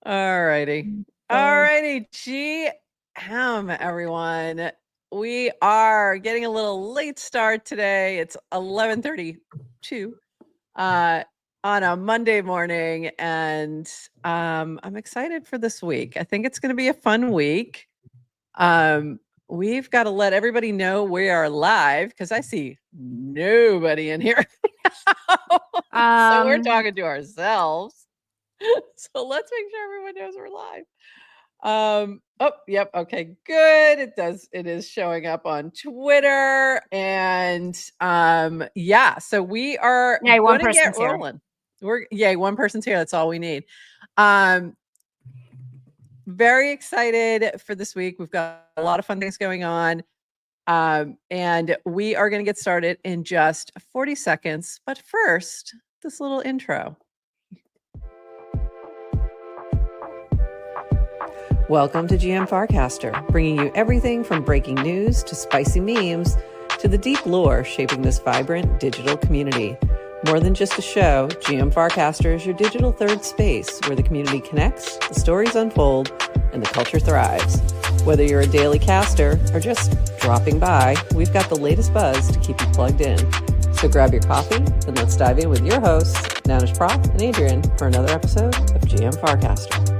All righty. All righty. GM, everyone. We are getting a little late start today. It's 11:32 on a Monday morning, and I'm excited for this week. I think it's going to be a fun week. We've got to let everybody know we are live because I see nobody in here. So we're talking to ourselves. So let's make sure everyone knows we're live. Oh, yep. Okay, good. It is showing up on Twitter. And yeah, so we are going to get rolling. One person's here. That's all we need. Very excited for this week. We've got a lot of fun things going on. And we are going to get started in just 40 seconds. But first, this little intro. Welcome to GM Farcaster, bringing you everything from breaking news to spicy memes to the deep lore shaping this vibrant digital community. More than just a show, GM Farcaster is your digital third space where the community connects, the stories unfold, and the culture thrives. Whether you're a daily caster or just dropping by, we've got the latest buzz to keep you plugged in. So grab your coffee and let's dive in with your hosts, Nanish Prof and Adrian, for another episode of GM Farcaster.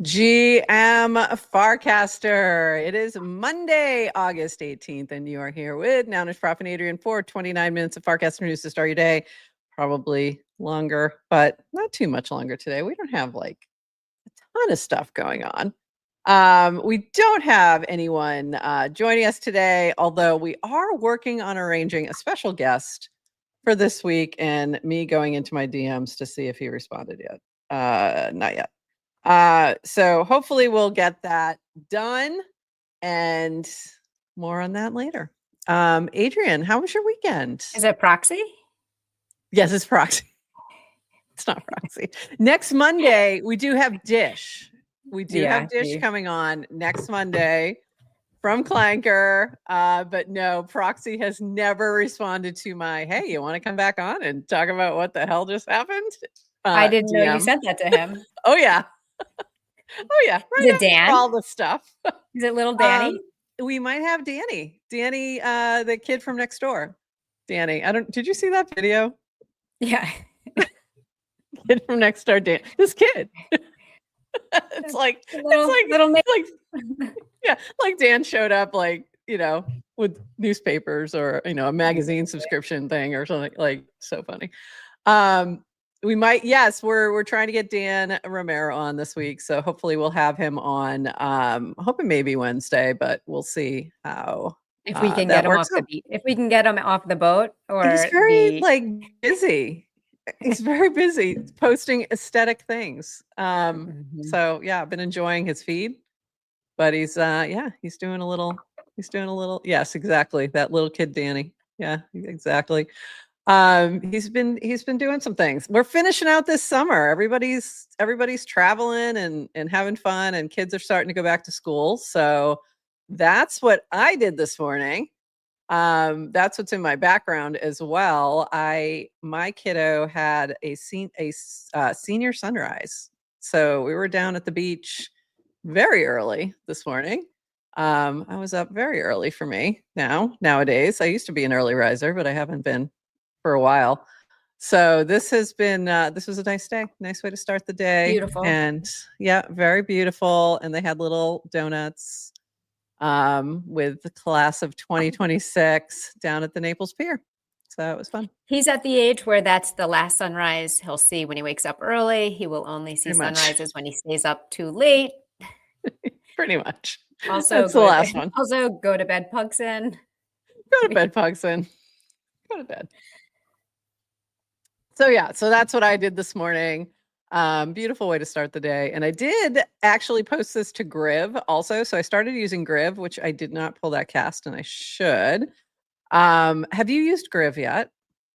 GM Farcaster. It is Monday, August 18th, and you are here with Nanish Prof and Adrian for 29 minutes of Farcaster news to start your day. Probably longer, but not too much longer today. We don't have like a ton of stuff going on. We don't have anyone joining us today, although we are working on arranging a special guest for this week and me going into my DMs to see if he responded yet. Not yet. So hopefully we'll get that done and more on that later. Adrian, how was your weekend? Is it proxy? Yes, it's proxy. It's not proxy. Next Monday, we do have Dish. We do have Dish coming on next Monday from Clanker. But no, proxy has never responded to my, hey, you want to come back on and talk about what the hell just happened? I didn't know you sent that to him. Oh, yeah. Oh yeah, right. Is it Dan? All the stuff. Is it little Danny? We might have Danny. Danny, the kid from next door. Danny, did you see that video? Yeah. Kid from next door, Dan. This kid. It's like Dan showed up with newspapers or a magazine subscription thing or something, like so funny. We might, yes, we're trying to get Dan Romero on this week, so hopefully we'll have him on. Hoping maybe Wednesday, but we'll see how if we can get him off the beat. If we can get him off the boat, or he's very busy. He's very busy posting aesthetic things. So yeah, I've been enjoying his feed, but he's doing a little. Yes, exactly, that little kid Danny. Yeah, exactly. He's been doing some things. We're finishing out this summer. Everybody's traveling and having fun, and kids are starting to go back to school. So that's what I did this morning. That's what's in my background as well. My kiddo had a senior sunrise. So we were down at the beach very early this morning. I was up very early for me nowadays. I used to be an early riser, but I haven't been for a while. So this has been this was a nice day, nice way to start the day. Beautiful. And yeah, very beautiful. And they had little donuts with the class of 2026 down at the Naples Pier. So it was fun. He's at the age where that's the last sunrise he'll see when he wakes up early. He will only see sunrises when he stays up too late. Pretty much. Also, that's the last one. Also, go to bed, Pugson. Go to bed, Pugson. Go to bed. So yeah, so that's what I did this morning. Beautiful way to start the day. And I did actually post this to Griv also. So I started using Griv, which I did not pull that cast, and I should. Have you used Griv yet?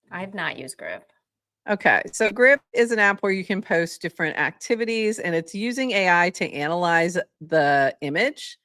I've not used Griv. Okay, so Griv is an app where you can post different activities, and it's using AI to analyze the image.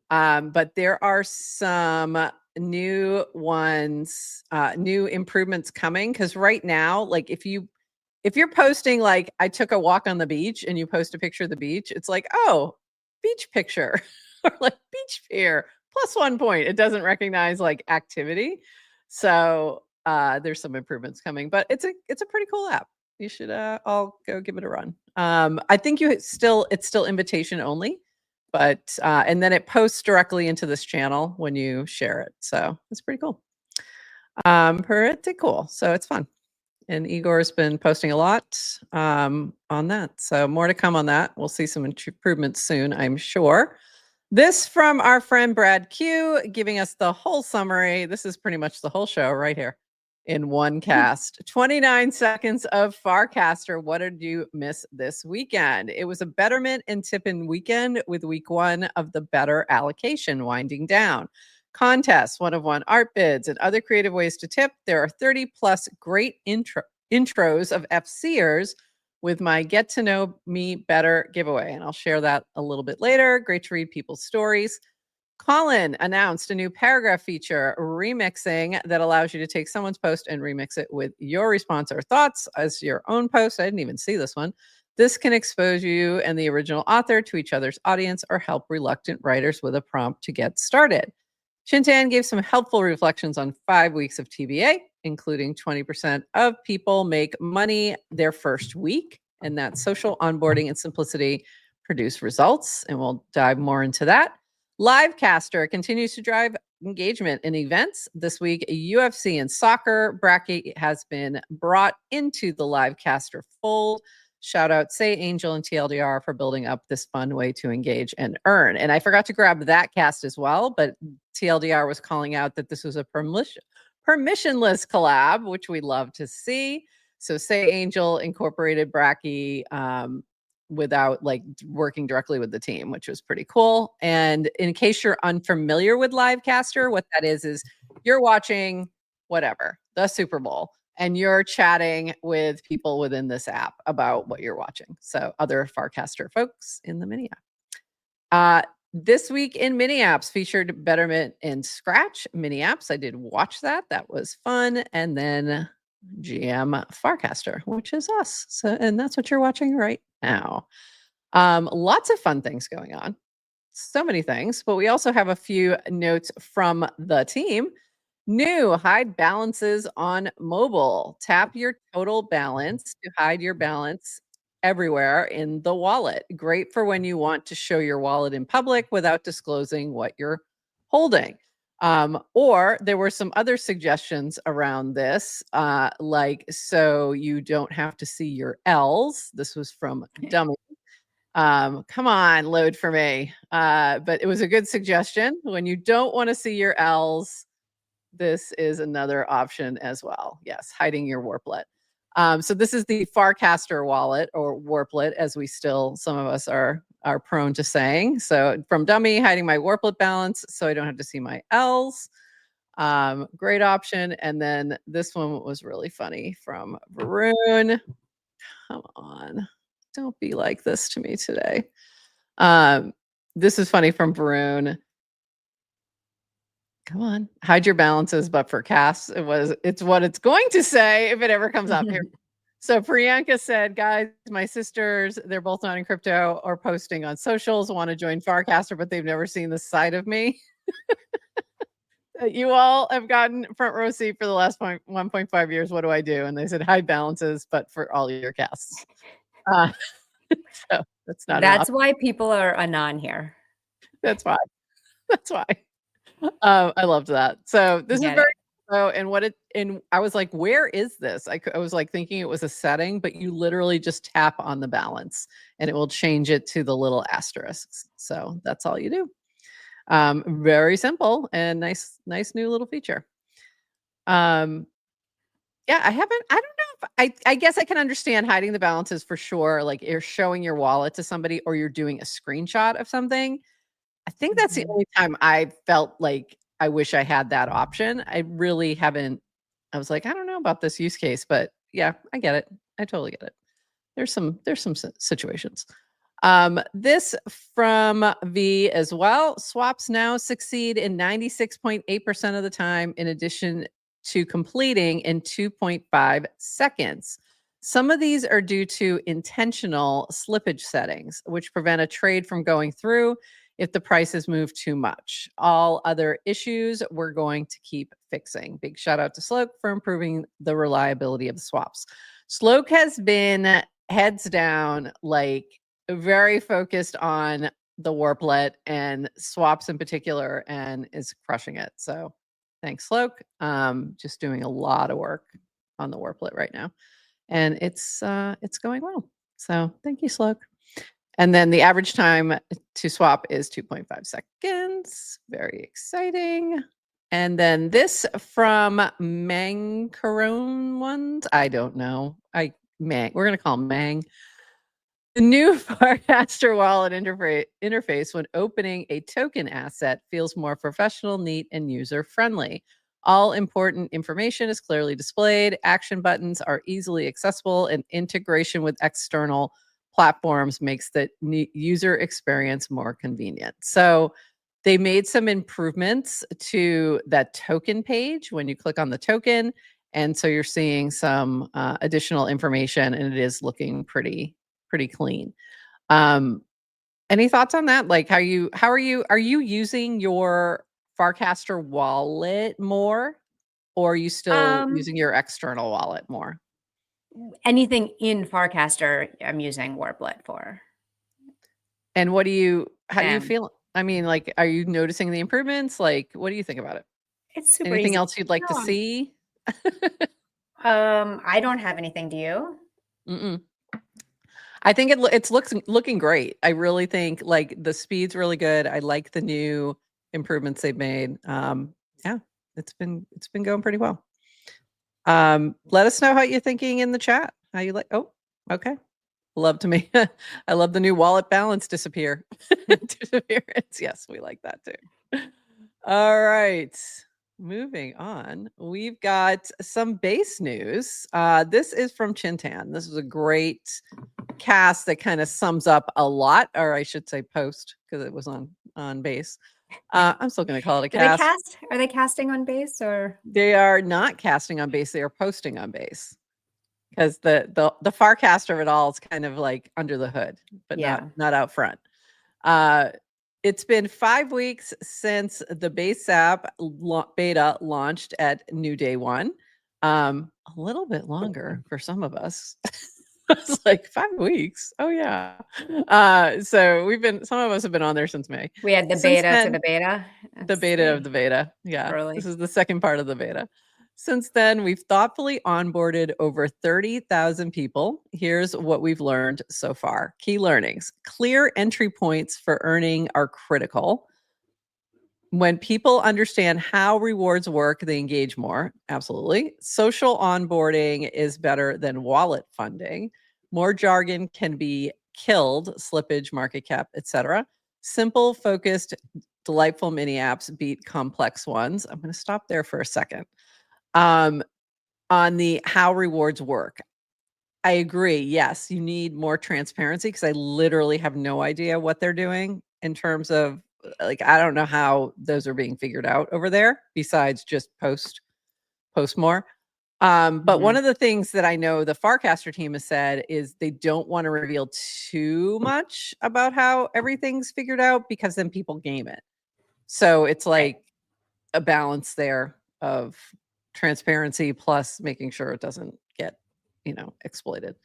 But there are some new ones, new improvements coming. Cause right now, like if you're posting like I took a walk on the beach and you post a picture of the beach, it's like, oh, beach picture or like beach pier plus 1 point. It doesn't recognize like activity. So there's some improvements coming, but it's a pretty cool app. You should all go give it a run. I think it's still invitation only, but and then it posts directly into this channel when you share it. So it's pretty cool. Pretty cool. So it's fun. And Igor's been posting a lot on that. So more to come on that. We'll see some improvements soon, I'm sure. This from our friend Brad Q, giving us the whole summary. This is pretty much the whole show right here in one cast. 29 seconds of Farcaster. What did you miss this weekend? It was a betterment and tip-in weekend with week 1 of the Betr allocation winding down. Contests, 1 of 1 art bids, and other creative ways to tip. There are 30 plus great intros of FCers with my Get to Know Me Better giveaway. And I'll share that a little bit later. Great to read people's stories. Colin announced a new paragraph feature, remixing, that allows you to take someone's post and remix it with your response or thoughts as your own post. I didn't even see this one. This can expose you and the original author to each other's audience or help reluctant writers with a prompt to get started. Chintan gave some helpful reflections on 5 weeks of TBA, including 20% of people make money their first week, and that social onboarding and simplicity produce results. And we'll dive more into that. Livecaster continues to drive engagement in events. This week, UFC and soccer bracket has been brought into the Livecaster fold. Shout out Say Angel and TLDR for building up this fun way to engage and earn. And I forgot to grab that cast as well, but TLDR was calling out that this was a permissionless collab, which we love to see. So Say Angel incorporated Bracky without like working directly with the team, which was pretty cool. And in case you're unfamiliar with Livecaster, what that is you're watching whatever, the Super Bowl, and you're chatting with people within this app about what you're watching. So other Farcaster folks in the mini app. This week in mini apps featured Betterment and Scratch mini apps. I did watch that. That was fun. And then GM Farcaster, which is us. So, and that's what you're watching right now. Lots of fun things going on. So many things, but we also have a few notes from the team. New, hide balances on mobile. Tap your total balance to hide your balance everywhere in the wallet. Great for when you want to show your wallet in public without disclosing what you're holding. Or there were some other suggestions around this, like so you don't have to see your L's. This was from Dummy. Come on, load for me. But it was a good suggestion. When you don't want to see your L's, this is another option as well. Yes, hiding your warplet. So this is the Farcaster wallet, or warplet, as we still, some of us are prone to saying. So from Dummy, hiding my warplet balance so I don't have to see my L's. Great option. And then this one was really funny from Varun. Come on, don't be like this to me today. This is funny from Varun. Come on, hide your balances, but for casts, it's what it's going to say if it ever comes up here. So Priyanka said, guys, my sisters, they're both not in crypto or posting on socials, want to join Farcaster, but they've never seen this side of me. You all have gotten front row seat for the last 1.5 years. What do I do? And they said, hide balances, but for all your casts. So that's not. That's why people are anon here. That's why. That's why. I loved that. So this is very cool. And I was like, where is this? I was like thinking it was a setting, but you literally just tap on the balance and it will change it to the little asterisks. So that's all you do. Very simple and nice new little feature. Yeah, I don't know if I guess I can understand hiding the balances for sure. Like you're showing your wallet to somebody or you're doing a screenshot of something. I think that's the only time I felt like I wish I had that option. I really haven't. I was like, I don't know about this use case, but yeah, I get it. I totally get it. There's some situations. This from V as well. Swaps now succeed in 96.8% of the time, in addition to completing in 2.5 seconds. Some of these are due to intentional slippage settings, which prevent a trade from going through if the prices move too much. All other issues we're going to keep fixing. Big shout out to Sloke for improving the reliability of the swaps. Sloke has been heads down, like very focused on the warplet and swaps in particular, and is crushing it. So thanks, Sloke. Just doing a lot of work on the warplet right now, and it's going well. So thank you, Sloke. And then the average time to swap is 2.5 seconds. Very exciting. And then this from Mancarone ones. I don't know. We're going to call him Mang. The new Farcaster wallet interface when opening a token asset feels more professional, neat, and user-friendly. All important information is clearly displayed. Action buttons are easily accessible, and integration with external platforms makes the user experience more convenient. So they made some improvements to that token page when you click on the token. And so you're seeing some additional information, and it is looking pretty clean. Any thoughts on that? Like, are you using your Farcaster wallet more, or are you still using your external wallet more? Anything in Farcaster, I'm using Warplet for. And how do you feel? I mean, like, are you noticing the improvements? Like, what do you think about it? It's super Anything easy. else you'd like to see? I don't have anything. Do you? Mm-mm. I think it's looking great. I really think like the speed's really good. I like the new improvements they've made. Yeah, it's been going pretty well. Let us know how you're thinking in the chat. How you like? Oh, okay. Love to me. I love the new wallet balance disappearance. Yes, we like that too. All right. Moving on, we've got some base news. This is from Chintan. This is a great cast that kind of sums up a lot, or I should say post, because it was on base. I'm still going to call it a cast. Are they casting on base, or they are not casting on base? They are posting on base, because the Farcaster of it all is kind of like under the hood, but not out front. It's been 5 weeks since the base app beta launched at New Day 1. A little bit longer for some of us. It's like 5 weeks. Oh yeah. So some of us have been on there since May. We had the beta to the beta. The beta of the beta. Yeah. Early. This is the second part of the beta. Since then, we've thoughtfully onboarded over 30,000 people. Here's what we've learned so far. Key learnings. Clear entry points for earning are critical. When people understand how rewards work, they engage more. Absolutely. Social onboarding is better than wallet funding. More jargon can be killed, slippage, market cap, etc. Simple, focused, delightful mini apps beat complex ones. I'm going to stop there for a second. On the how rewards work, I agree. Yes, you need more transparency, because I literally have no idea what they're doing in terms of, like, I don't know how those are being figured out over there besides just post more. But one of the things that I know the Farcaster team has said is they don't want to reveal too much about how everything's figured out, because then people game it. So it's like a balance there of transparency plus making sure it doesn't get, exploited.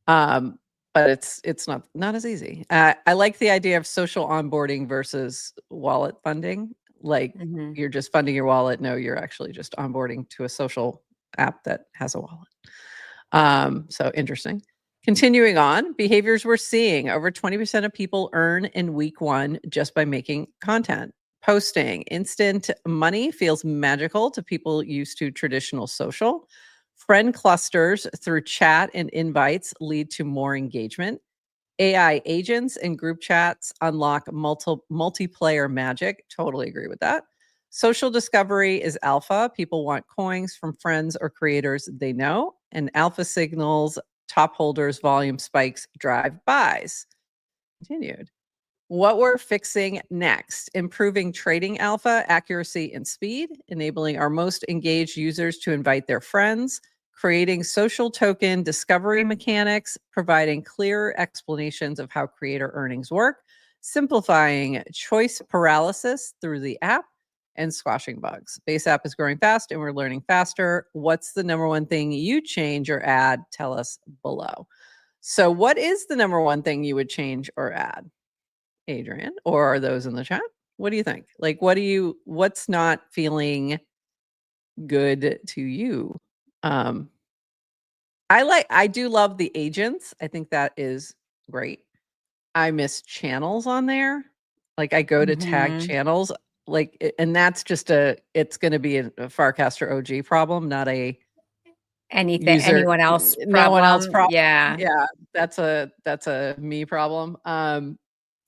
But it's not as easy. I like the idea of social onboarding versus wallet funding. Like, you're just funding your wallet. No, you're actually just onboarding to a social app that has a wallet. So interesting. Continuing on, behaviors we're seeing. Over 20% of people earn in week 1 just by making content. Posting. Instant money feels magical to people used to traditional social. Friend clusters through chat and invites lead to more engagement. AI agents and group chats unlock multiplayer magic. Totally agree with that. Social discovery is alpha. People want coins from friends or creators they know. And alpha signals top holders, volume spikes, drive buys. continued. What we're fixing next: improving trading alpha, accuracy, and speed, enabling our most engaged users to invite their friends, creating social token discovery mechanics, providing clearer explanations of how creator earnings work, simplifying choice paralysis through the app, and squashing bugs. Base app is growing fast and we're learning faster. What's the number one thing you change or add? Tell us below. So what is the number one thing you would change or add, Adrian, or are those in the chat? What do you think? Like, what's not feeling good to you? I do love the agents. I think that is great. I miss channels on there. Like, I go to tag channels, like, and that's just it's going to be a Farcaster OG problem, not a Anyone else no one else problem. Yeah. Yeah, that's a me problem.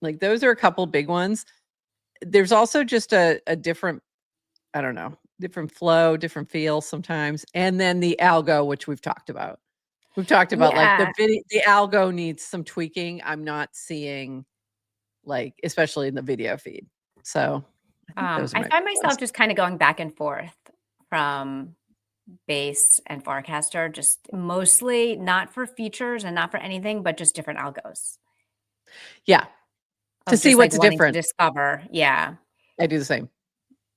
Like, those are a couple big ones. There's also just a different, I don't know, different flow, different feel sometimes. And then the algo, which we've talked about. We've talked about like the algo needs some tweaking. I'm not seeing, like, especially in the video feed. So I find myself just kind of going back and forth from Base and Farcaster, just mostly not for features and not for anything, but just different algos. Yeah. To see what's different. To discover. Yeah. I do the same.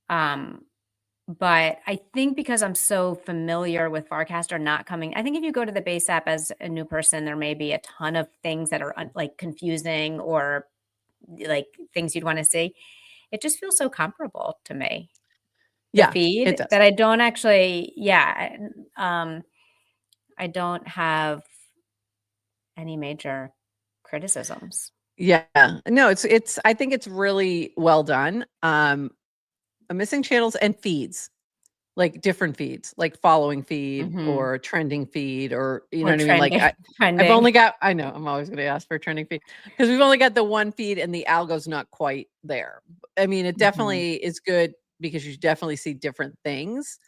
But I think because I'm so familiar with Farcaster not coming, I think if you go to the Base app as a new person, there may be a ton of things that are like confusing or like things you'd want to see. It just feels so comparable to me. The feed, it does. that I don't actually, I don't have any major criticisms. Yeah. No, I think it's really well done. I'm missing channels and feeds, like different feeds, like following feed or trending feed, or you know what I mean? Like I've only got, I know I'm always going to ask for a trending feed because we've only got the one feed and the algo's not quite there. I mean, it definitely is good because you definitely see different things,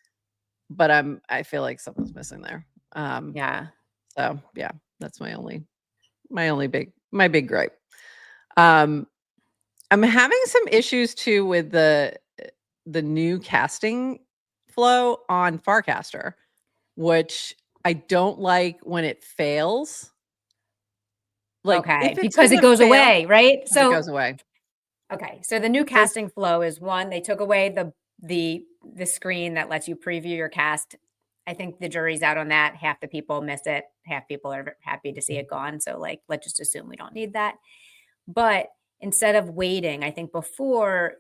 but I feel like something's missing there. Yeah. So yeah, that's my big gripe. I'm having some issues too with the new casting flow on Farcaster, which I don't like when it fails. Like, because it goes away, right? So it goes away. Okay, so the new casting flow is one. They took away the screen that lets you preview your cast. I think the jury's out on that. Half the people miss it. Half people are happy to see it gone. So like, let's just assume we don't need that. But instead of waiting, I think before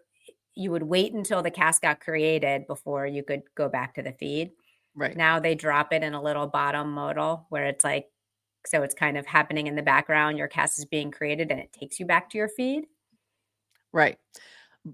you would wait until the cast got created before you could go back to the feed. Right. Now they drop it in a little bottom modal where it's like, so it's kind of happening in the background. Your cast is being created and it takes you back to your feed. Right.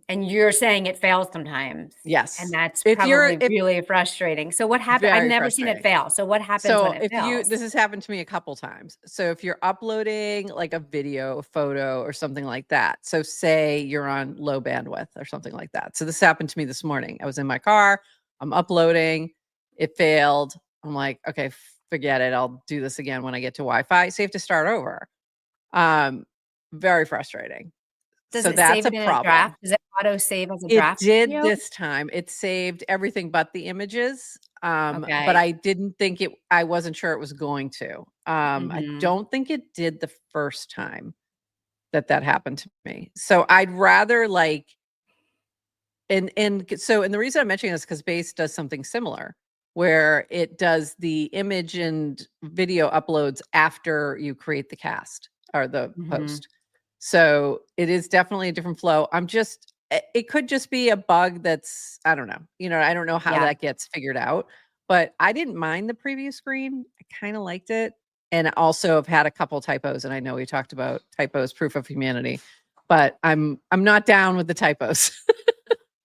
And you're saying it fails sometimes. Yes. And that's probably really frustrating. So what happened? I've never seen it fail. So what happens when it fails? This has happened to me a couple times. So if you're uploading like a video, a photo, or something like that. So say you're on low bandwidth or something like that. So this happened to me this morning. I was in my car. I'm uploading. It failed. I'm like, okay, forget it. I'll do this again when I get to Wi-Fi. So you have to start over. Very frustrating. So that's a problem. Draft? Does it auto save as a draft? It did this time. It saved everything but the images. But I didn't think I wasn't sure it was going to. I don't think it did the first time that happened to me. So I'd rather like, and the reason I'm mentioning this because Base does something similar where it does the image and video uploads after you create the cast or the post. So it is definitely a different flow. It could just be a bug that's, I don't know. I don't know how that gets figured out, but I didn't mind the preview screen. I kind of liked it. And also have had a couple typos. And I know we talked about typos, proof of humanity, but I'm not down with the typos.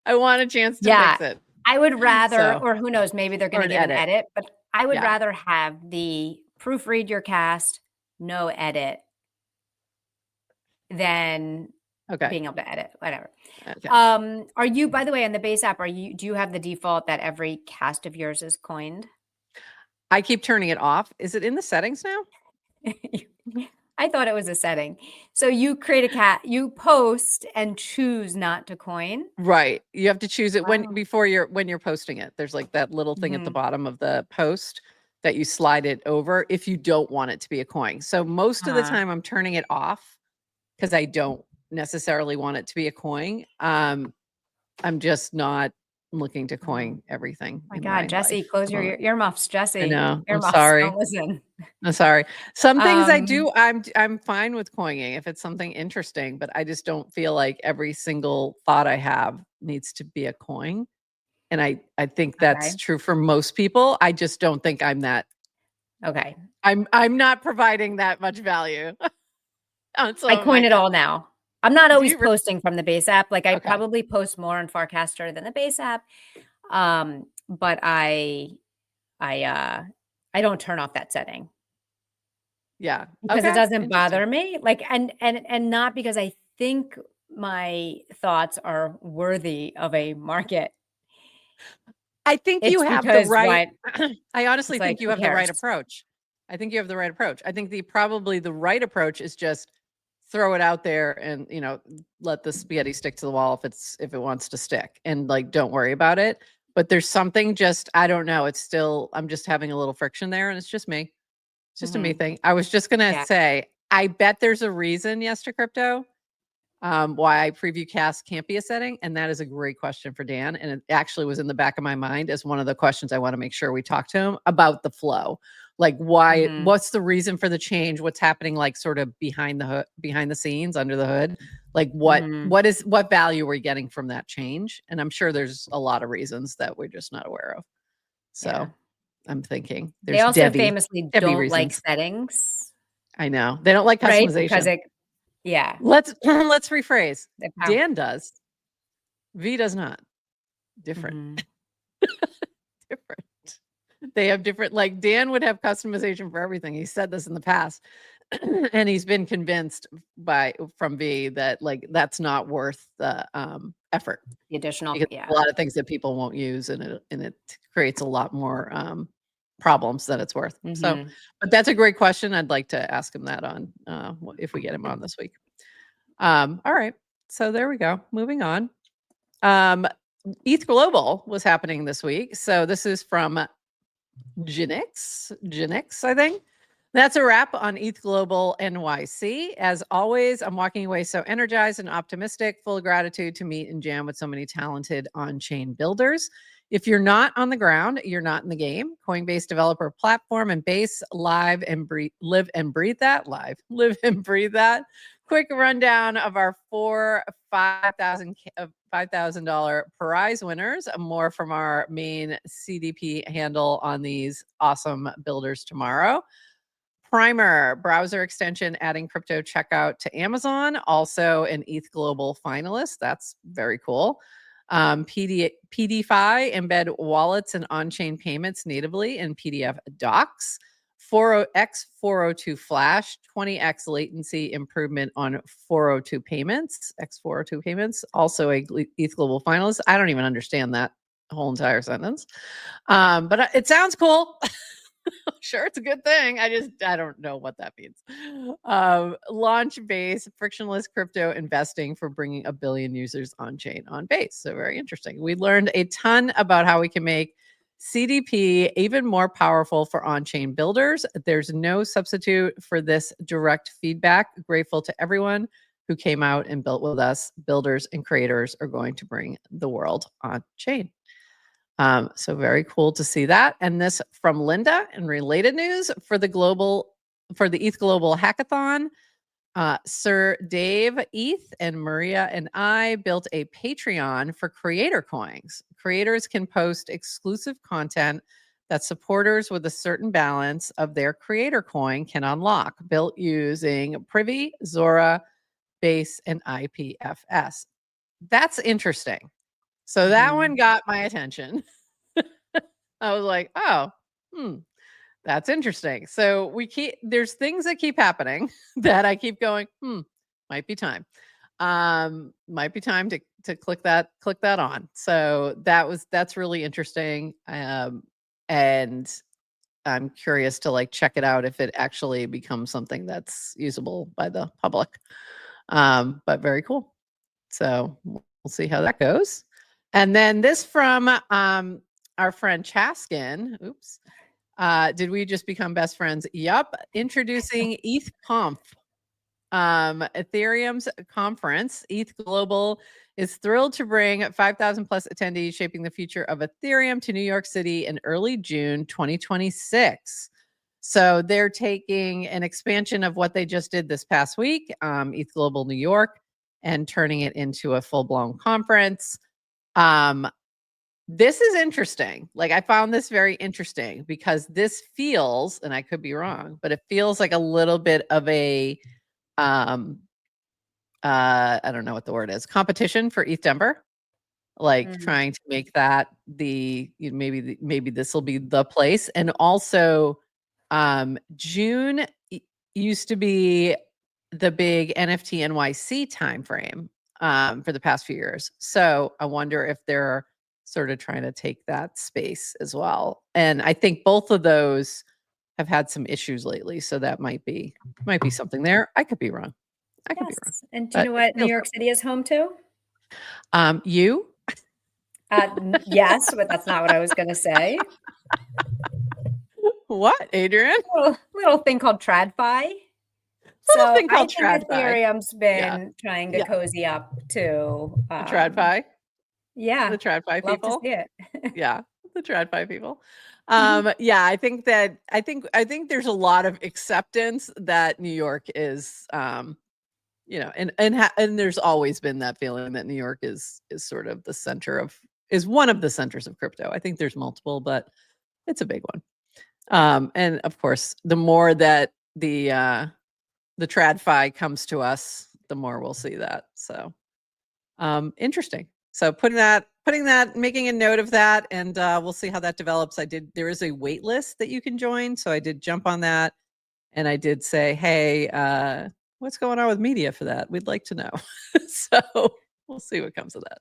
I want a chance to fix it. I would rather, or who knows, maybe they're going to give an edit, but I would rather have the proofread your cast, no edit, than being able to edit, whatever. Okay. Are you, by the way, on the Base app, do you have the default that every cast of yours is coined? I keep turning it off. Is it in the settings now? I thought it was a setting. So you create you post and choose not to coin. Right. You have to choose it Wow. when you're posting it. There's like that little thing at the Mhm. bottom of the post that you slide it over if you don't want it to be a coin. So most of the time I'm turning it off because I don't necessarily want it to be a coin. I'm just not looking to coin everything My in God, my Jesse, life close at the your moment. earmuffs, I Jesse. know. I'm Earmuffs, sorry. don't listen. I'm sorry. Some things I Um, do, I'm fine with coining if it's something interesting, but I just don't feel like every single thought I have needs to be a coin. And I think that's okay. true for most people. I just don't think I'm that. Okay. I'm not providing that much value on some I of my coin it tasks. all now. I'm not Do always you really? posting from the base app. Like I Okay. probably post more on Farcaster than the base app. But I I don't turn off that setting Yeah. because it Okay. doesn't Interesting. bother me. Like and not because I think my thoughts are worthy of a market. I think you It's have the because right what I honestly it's like, think you who have the right cares? approach. I think you have the right approach. I think probably the right approach is just throw it out there and, let the spaghetti stick to the wall if it wants to stick and like don't worry about it. But there's something just I don't know, it's still I'm just having a little friction there and it's just me. It's just a me Mhm. thing. I was just going to Yeah. say I bet there's a reason, yes to crypto, why preview cast can't be a setting. And that is a great question for Dan. And it actually was in the back of my mind as one of the questions I want to make sure we talk to him about the flow. Like Mhm. what's the reason for the change? What's happening like sort of behind the scenes, under the hood? Like Mhm. what value are we getting from that change? And I'm sure there's a lot of reasons that we're just not aware of. Yeah. So I'm thinking They there's also famously Debbie don't like reasons. settings, I know. They don't like right? Because customization. yeah, Let's rephrase. the pow Dan does. V does not. Different. Mhm. Different. They have different like Dan would have customization for everything. He said this in the past. And he's been convinced from V that like that's not worth the effort The additional, because a yeah. lot of things that people won't use and it creates a lot more problems than it's worth. So, Mhm. but that's a great question. I'd like to ask him that on if we get him on this week. All right. So there we go. Moving on. ETH Global was happening this week. So this is from Genix, I think. That's a wrap on ETH Global NYC. As always, I'm walking away so energized and optimistic, full of gratitude to meet and jam with so many talented on-chain builders. If you're not on the ground, you're not in the game. Coinbase developer platform and base live and breathe, live and breathe that live, live and breathe that. Quick rundown of our four $5,000 prize winners. More from our main CDP handle on these awesome builders tomorrow. Primer browser extension adding crypto checkout to Amazon, also an ETH Global finalist. That's very cool. PDFi embed wallets and on-chain payments natively in PDF docs. 40x402 flash, 20x latency improvement on 402 payments, x402 payments, also a ETH Global finalist. I don't even understand that whole entire sentence. But it sounds cool. Sure, it's a good thing. I don't know what that means. Launch Base, frictionless crypto investing for bringing 1 billion users on chain on Base. So very interesting. We learned a ton about how we can make CDP even more powerful for on-chain builders. There's no substitute for this direct feedback. Grateful to everyone who came out and built with us. Builders and creators are going to bring the world on chain. So very cool to see that. And this from Linda in related news for the ETH Global Hackathon. Sir Dave, ETH, and Maria and I built a Patreon for creator coins. Creators can post exclusive content that supporters with a certain balance of their creator coin can unlock, built using Privy, Zora, Base, and IPFS. That's interesting. So that Mhm. one got my attention. I was like, oh, that's interesting. So there's things that keep happening that I keep going, might be time. Might be time to click that on. So that's really interesting. And I'm curious to like check it out if it actually becomes something that's usable by the public. But very cool. So we'll see how that goes. And then this from our friend Chaskin. Oops. Did we just become best friends? Yup. Introducing ETH.conf. Ethereum's conference, ETH Global, is thrilled to bring 5,000 plus attendees shaping the future of Ethereum to New York City in early June 2026. So they're taking an expansion of what they just did this past week, ETH Global New York, and turning it into a full-blown conference. This is interesting. Like, I found this very interesting because this feels, and I could be wrong, but it feels like a little bit of a I don't know what the word is, competition for ETH Denver, like trying to make that maybe this will be the place. And also June used to be the big NFT NYC timeframe for the past few years. So I wonder if they're sort of trying to take that space as well. And I think both of those have had some issues lately. So that might be something there. I could be wrong. I could be wrong. And do you know what New York City is home to? You? Yes, but that's not what I was going to say. What, Adrian? Little thing called TradFi. Little thing called TradFi. Ethereum's been trying to cozy up to TradFi. Yeah, the TradFi people. Love to see it. Yeah, the TradFi people. Yeah, I think there's a lot of acceptance that New York is and there's always been that feeling that New York is sort of the center of one of the centers of crypto. I think there's multiple, but it's a big one. And of course, the more that the TradFi comes to us, the more we'll see that. So interesting. So making a note of that, and we'll see how that develops. There is a wait list that you can join. So I did jump on that, and I did say, hey, what's going on with media for that? We'd like to know. So we'll see what comes of that.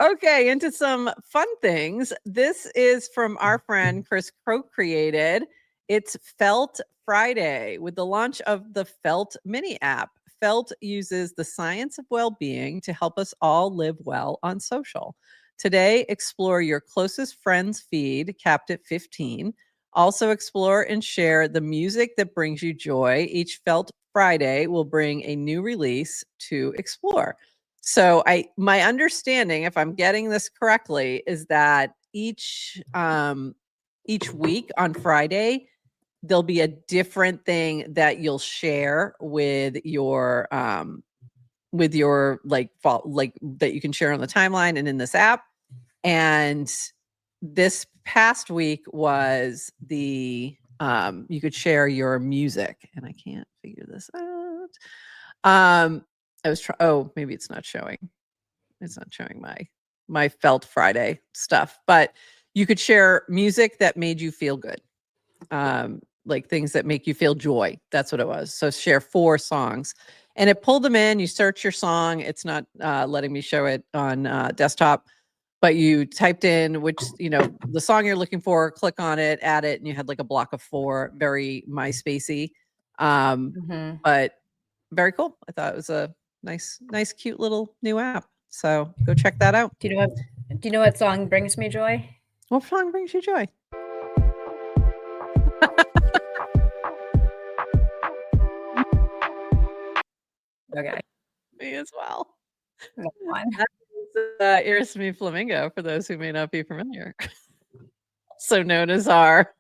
Okay, into some fun things. This is from our friend Chris Crow created. It's Felt Friday with the launch of the Felt mini app. Felt uses the science of well-being to help us all live well on social. Today, explore your closest friends' feed, capped at 15. Also explore and share the music that brings you joy. Each Felt Friday will bring a new release to explore. So my understanding, if I'm getting this correctly, is that each week on Friday, there'll be a different thing that you'll share with your like that you can share on the timeline and in this app. And this past week was the you could share your music, and I can't figure this out. Maybe it's not showing. It's not showing my Felt Friday stuff, but you could share music that made you feel good. Like things that make you feel joy. That's what it was. So share 4 songs, and it pulled them in. You search your song. It's not letting me show it on desktop, but you typed in which, the song you're looking for, click on it, add it, and you had like a block of 4, very MySpacey. But very cool. I thought it was a nice, cute little new app. So go check that out. Do you know what song brings me joy? What song brings you joy? Okay. Me as well. That is Iris Me Flamingo, for those who may not be familiar. So known as our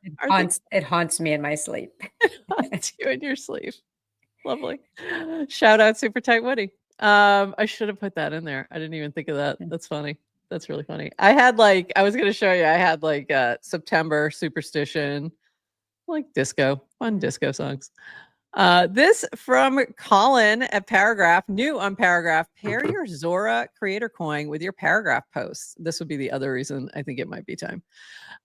it haunts me in my sleep. It haunts you in your sleep. Lovely. Shout out Super Tight Woody. I should have put that in there. I didn't even think of that. That's funny. That's really funny. I was going to show you, I had September Superstition, like disco, fun disco songs. This from Colin at Paragraph, new on Paragraph. Pair your Zora creator coin with your Paragraph posts. This would be the other reason I think it might be time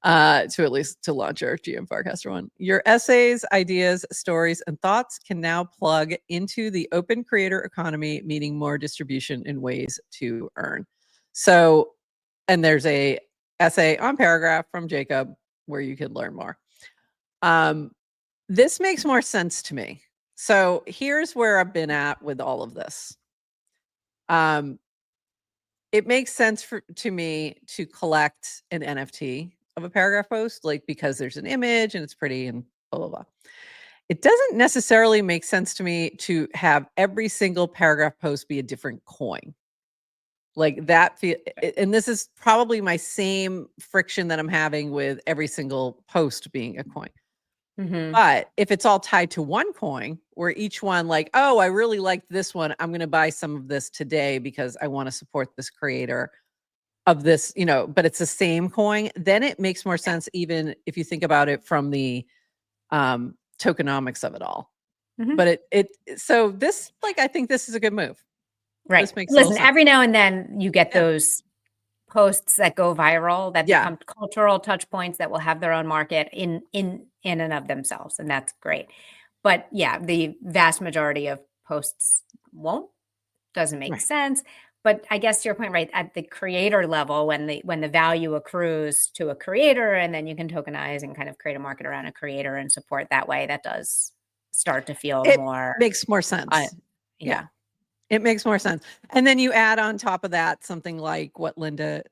to at least to launch our GM Farcaster one. Your essays, ideas, stories, and thoughts can now plug into the open creator economy, meaning more distribution and ways to earn. So, and there's a essay on Paragraph from Jacob where you can learn more. This makes more sense to me. So here's where I've been at with all of this. It makes sense to me to collect an NFT of a paragraph post, like because there's an image and it's pretty and blah, blah, blah. It doesn't necessarily make sense to me to have every single paragraph post be a different coin. Like that, and this is probably my same friction that I'm having with every single post being a coin. But if it's all tied to one coin, where each one like, oh, I really like this one, I'm going to buy some of this today because I want to support this creator of this, but it's the same coin, then it makes more sense, even if you think about it from the tokenomics of it all. But so this, like, I think this is a good move. Right. Listen, every now and then you get those posts that go viral that become cultural touch points that will have their own market in and of themselves. And that's great. But yeah, the vast majority of posts won't. Doesn't make sense. But I guess to your point, right, at the creator level, when the value accrues to a creator, and then you can tokenize and kind of create a market around a creator and support that way, that does start to feel more. Makes more sense. Yeah. It makes more sense. And then you add on top of that something like what Linda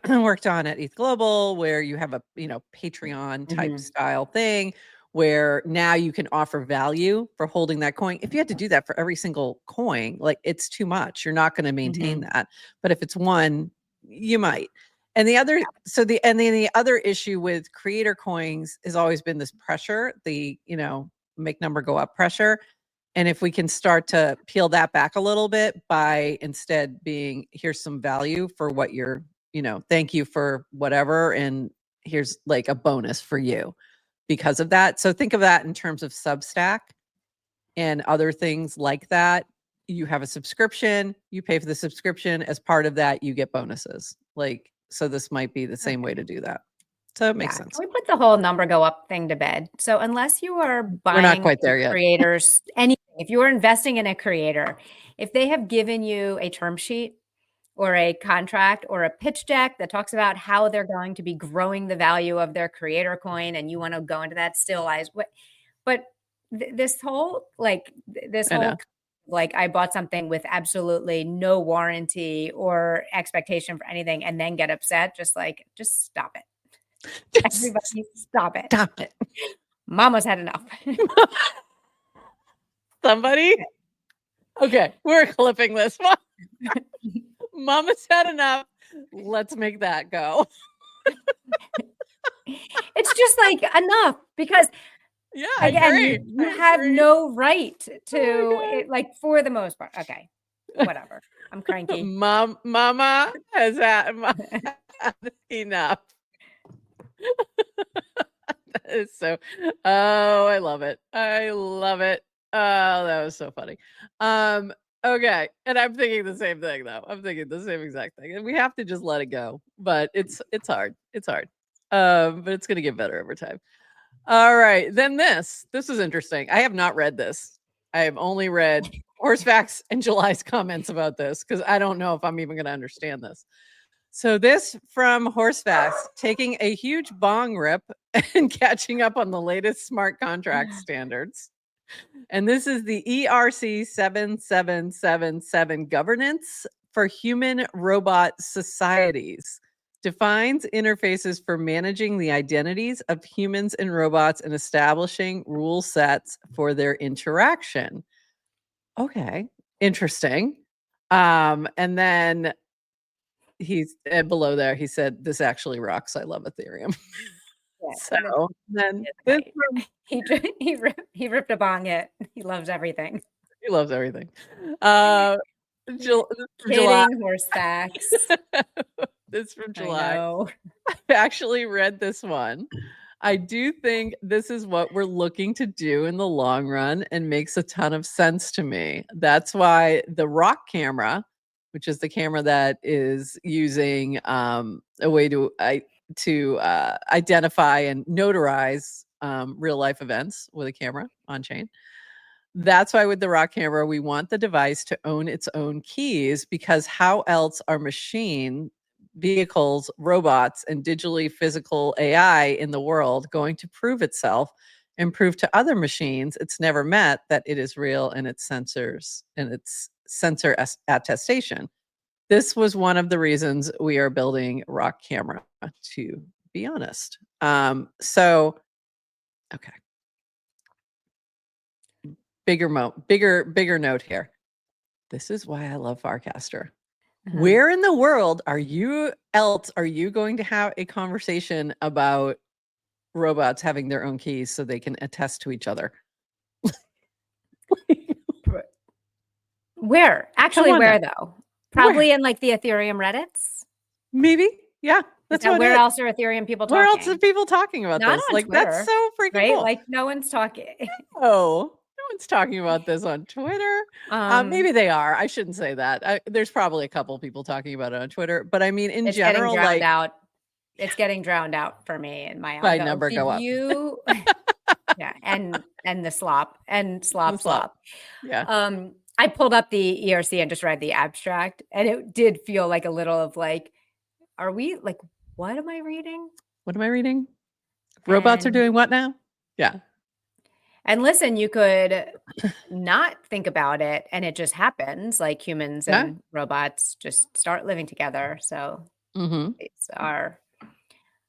worked on at ETH Global, where you have a, Patreon type style thing where now you can offer value for holding that coin. If you had to do that for every single coin, like, it's too much. You're not going to maintain that. But if it's one, you might. And the other, and then the other issue with creator coins has always been this pressure, the, make number go up pressure. And if we can start to peel that back a little bit by instead being, here's some value for what you're, thank you for whatever, and here's like a bonus for you because of that. So think of that in terms of Substack and other things like that. You have a subscription, you pay for the subscription. As part of that, you get bonuses. Like, so this might be the same way to do that. So it makes sense. Can we put the whole number go up thing to bed? So unless you are buying, we're not quite there yet. Creators, anything, if you are investing in a creator, if they have given you a term sheet or a contract or a pitch deck that talks about how they're going to be growing the value of their creator coin, and you want to go into that, but this whole I bought something with absolutely no warranty or expectation for anything and then get upset, just stop it. Everybody stop it. Stop it. Mama's had enough. Somebody? Okay, we're clipping this one. Mama's had enough. Let's make that go. It's just like enough, because again, you have no right to it, like, for the most part. Okay, whatever. I'm cranky. Mama has had enough. That is so. Oh, I love it. I love it. Oh, that was so funny. Okay, and I'm thinking the same thing though. I'm thinking the same exact thing, and we have to just let it go. But it's hard. It's hard. But it's gonna get better over time. All right, then this is interesting. I have not read this. I have only read Horsefac's and July's comments about this because I don't know if I'm even going to understand this. So this from Horsefac's, taking a huge bong rip and catching up on the latest smart contract standards. And this is the ERC 7777 governance for human robot societies. Defines interfaces for managing the identities of humans and robots and establishing rule sets for their interaction. Okay, interesting. And then he's below there, he said, this actually rocks. I love Ethereum. So then he ripped a bong hit. He loves everything. He loves everything. July. Horsefac's. This from July. I actually read this one. I do think this is what we're looking to do in the long run and makes a ton of sense to me. That's why the Rock camera, which is the camera that is using a way to identify and notarize real life events with a camera on chain. That's why with the Rock camera, we want the device to own its own keys, because how else are machine vehicles, robots, and digitally physical AI in the world going to prove itself and prove to other machines it's never met that it is real in its sensors and its sensor attestation. This was one of the reasons we are building Rock Camera, to be honest. So, okay. Bigger note here. This is why I love Farcaster. Where in the world are you going to have a conversation about robots having their own keys so they can attest to each other? Where? Actually, where though? Probably in like the Ethereum Reddits? Maybe. Yeah. That's what where else are Ethereum people talking? Where else are people talking about Not this? on Like, Twitter, that's so freaking right? cool. Like, no one's talking. Oh, no one's talking about this on Twitter. Maybe they are. I shouldn't say that. There's probably a couple people talking about it on Twitter, but I mean, in general, getting drowned out. It's getting drowned out for me in my my number go up. Yeah, and the slop and slop. Yeah. I pulled up the ERC and just read the abstract, and it did feel like a little of like, are we like, what am I reading? What am I reading? Robots are doing what now? Yeah. And listen, you could not think about it and it just happens, like humans and robots just start living together. So it's our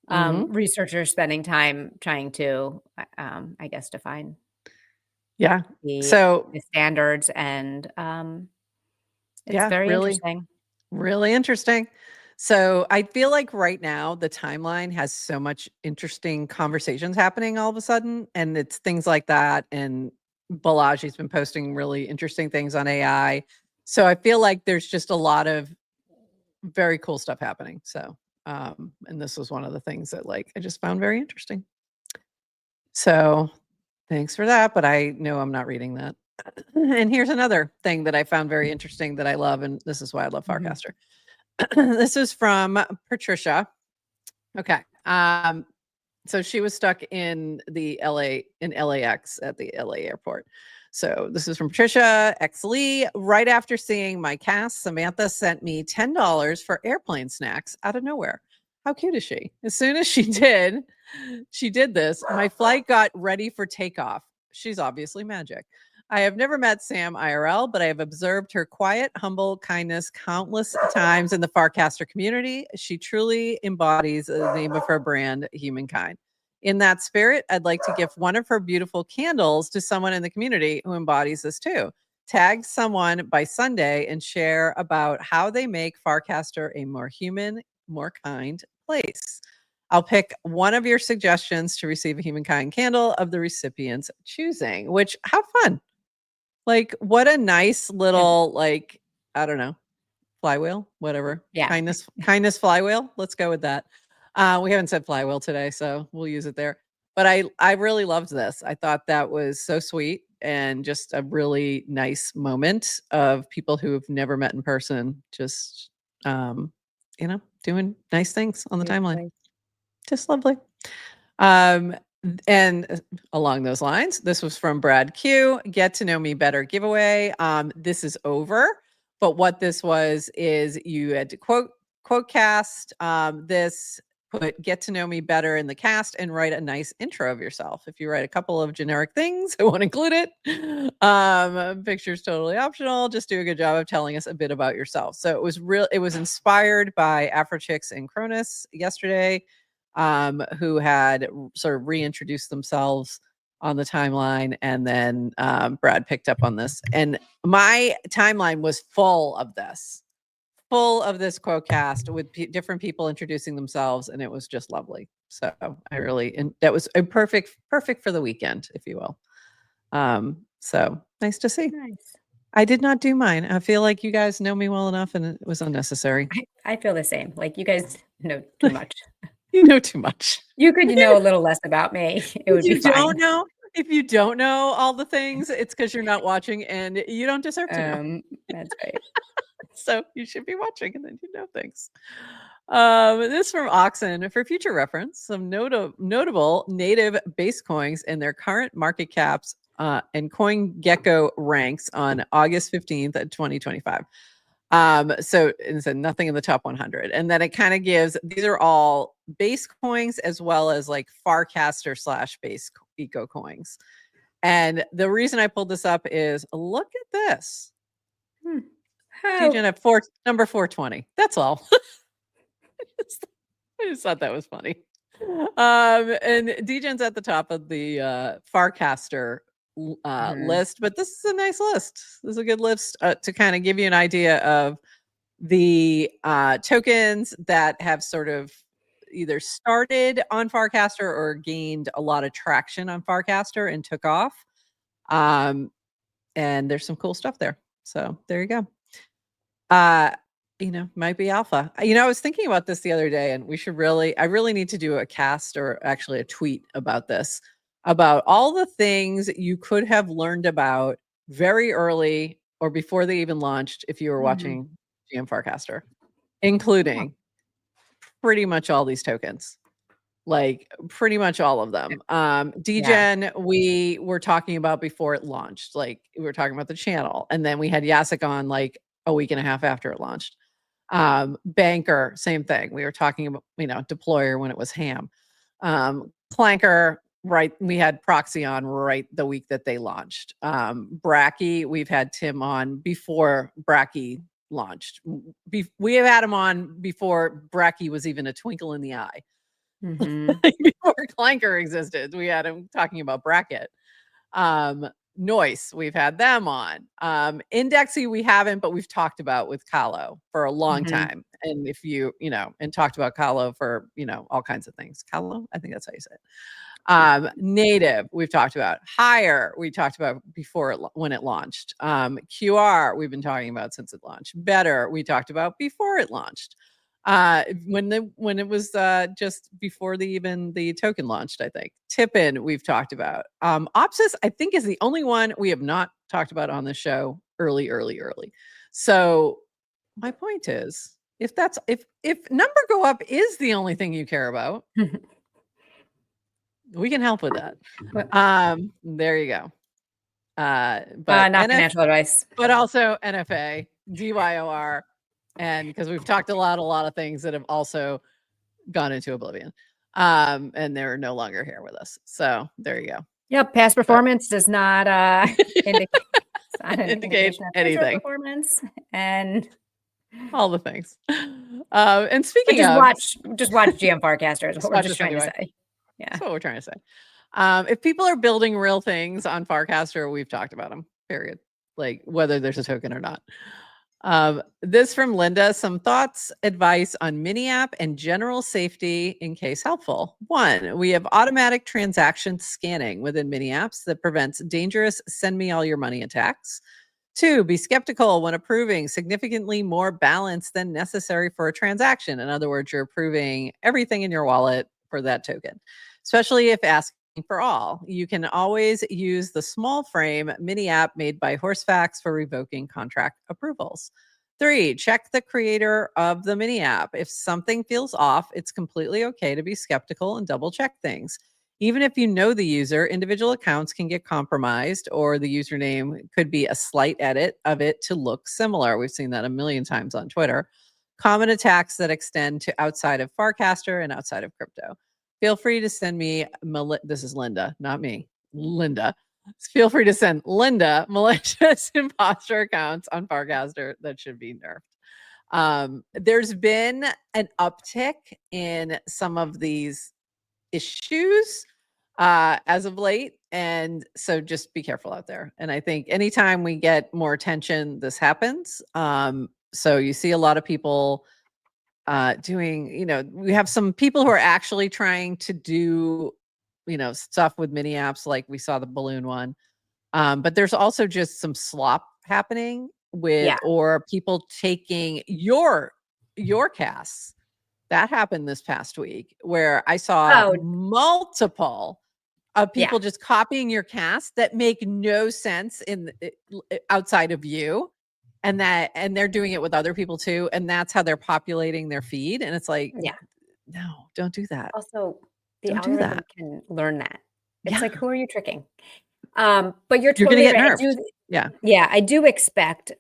researchers spending time trying to, I guess, define the standards. And it's very interesting. Really interesting. So I feel like right now the timeline has so much interesting conversations happening all of a sudden. And it's things like that. And Balaji's been posting really interesting things on AI. So I feel like there's just a lot of very cool stuff happening. So, and this was one of the things that like, I just found very interesting. So thanks for that. But I know I'm not reading that. And here's another thing that I found very interesting that I love. And this is why I love Farcaster. This is from Patricia. Okay. So she was stuck in LAX at the LA airport. So this is from Patricia X Lee. Right after seeing my cast, Samantha sent me $10 for airplane snacks out of nowhere. How cute is she? As soon as she did this, my flight got ready for takeoff. She's obviously magic. I have never met Sam IRL, but I have observed her quiet, humble kindness countless times in the Farcaster community. She truly embodies the name of her brand, Humankind. In that spirit, I'd like to gift one of her beautiful candles to someone in the community who embodies this too. Tag someone by Sunday and share about how they make Farcaster a more human, more kind place. I'll pick one of your suggestions to receive a Humankind candle of the recipient's choosing, which, how fun. Like, what a nice little, like, I don't know, flywheel, whatever. Yeah. Kindness flywheel. Let's go with that. We haven't said flywheel today, so we'll use it there. But I really loved this. I thought that was so sweet and just a really nice moment of people who have never met in person, just, doing nice things on the timeline. Just lovely. And along those lines, this was from Brad Q. Get to know me better giveaway. This is over, but what this was is you had to quote cast this, put get to know me better in the cast, and write a nice intro of yourself. If you write a couple of generic things, I won't include it. Picture's totally optional. Just do a good job of telling us a bit about yourself. So it was inspired by Afrochicks and Cronus yesterday. Who had sort of reintroduced themselves on the timeline. And then Brad picked up on this. And my timeline was full of this quote cast with different people introducing themselves. And it was just lovely. So that was a perfect for the weekend, if you will. So nice to see. Nice. I did not do mine. I feel like you guys know me well enough and it was unnecessary. I feel the same. Like, you guys know too much. You know too much. You could know a little less about me. It would be fine. If you don't know all the things, it's because you're not watching and you don't deserve to know. That's right. So you should be watching and then you know things. This from Oxen. For future reference, some notable native base coins and their current market caps and CoinGecko ranks on August 15th, 2025. So it said nothing in the top 100. And then it kind of gives, these are all base coins as well as like Farcaster / base eco coins. And the reason I pulled this up is look at this. DGen at number 420. That's all. I just thought that was funny. And DGen's at the top of the Farcaster list, but this is a nice list. This is a good list to kind of give you an idea of the tokens that have sort of either started on Farcaster or gained a lot of traction on Farcaster and took off. And there's some cool stuff there. So there you go. Might be alpha. I was thinking about this the other day, and I really need to do a cast or actually a tweet about this, about all the things you could have learned about very early or before they even launched if you were watching GM Farcaster, including pretty much all these tokens. Like pretty much all of them. DGen, we were talking about before it launched. Like we were talking about the channel. And then we had Yasik on like a week and a half after it launched. Banker, same thing. We were talking about, Deployer when it was ham. Clanker, right. We had Proxy on right the week that they launched. Bracky, we've had Tim on before Bracky launched. We have had him on before Bracky was even a twinkle in the eye. Before Clanker existed, we had him talking about Bracket. Noise, we've had them on. Indexy, we haven't, but we've talked about with Kahlo for a long time. And if and talked about Kahlo for, all kinds of things. Kahlo, I think that's how you say it. Native, we've talked about. Higher, we talked about before when it launched. QR, we've been talking about since it launched. Betr, we talked about before it launched. When it was just before the token launched, I think. Tippin, we've talked about. Opsis, I think, is the only one we have not talked about on the show early. So my point is, if number go up is the only thing you care about, we can help with that. There you go. But not financial advice, but also NFA, DYOR. And because we've talked a lot of things that have also gone into oblivion, and they're no longer here with us. So there you go. Yep, past performance does not indicate anything. Performance and all the things. And speaking just watch GM Farcaster. Is what we're just trying to say. Yeah, that's what we're trying to say. If people are building real things on Farcaster, we've talked about them. Period. Like whether there's a token or not. This from Linda, some thoughts, advice on mini app and general safety in case helpful. 1, we have automatic transaction scanning within mini apps that prevents dangerous send me all your money attacks. 2, be skeptical when approving significantly more balance than necessary for a transaction. In other words, you're approving everything in your wallet for that token, especially if asking for all. You can always use the small frame mini app made by Horsefax for revoking contract approvals. 3, check the creator of the mini app. If something feels off, it's completely okay to be skeptical and double check things. Even if you know the user, individual accounts can get compromised or the username could be a slight edit of it to look similar. We've seen that a million times on Twitter. Common attacks that extend to outside of Farcaster and outside of crypto. Feel free to send me, this is Linda, not me, Linda. Feel free to send Linda malicious imposter accounts on Farcaster that should be nerfed. There's been an uptick in some of these issues as of late. And so just be careful out there. And I think anytime we get more attention, this happens. So you see a lot of people doing, we have some people who are actually trying to do, stuff with mini apps, like we saw the balloon one. But there's also just some slop happening with, or people taking your casts. That happened this past week where I saw multiple of people just copying your cast that make no sense outside of you. And they're doing it with other people too. And that's how they're populating their feed. And it's like, no, don't do that. Also, the algorithm can learn that. It's like, who are you tricking? But you're totally right. I do expect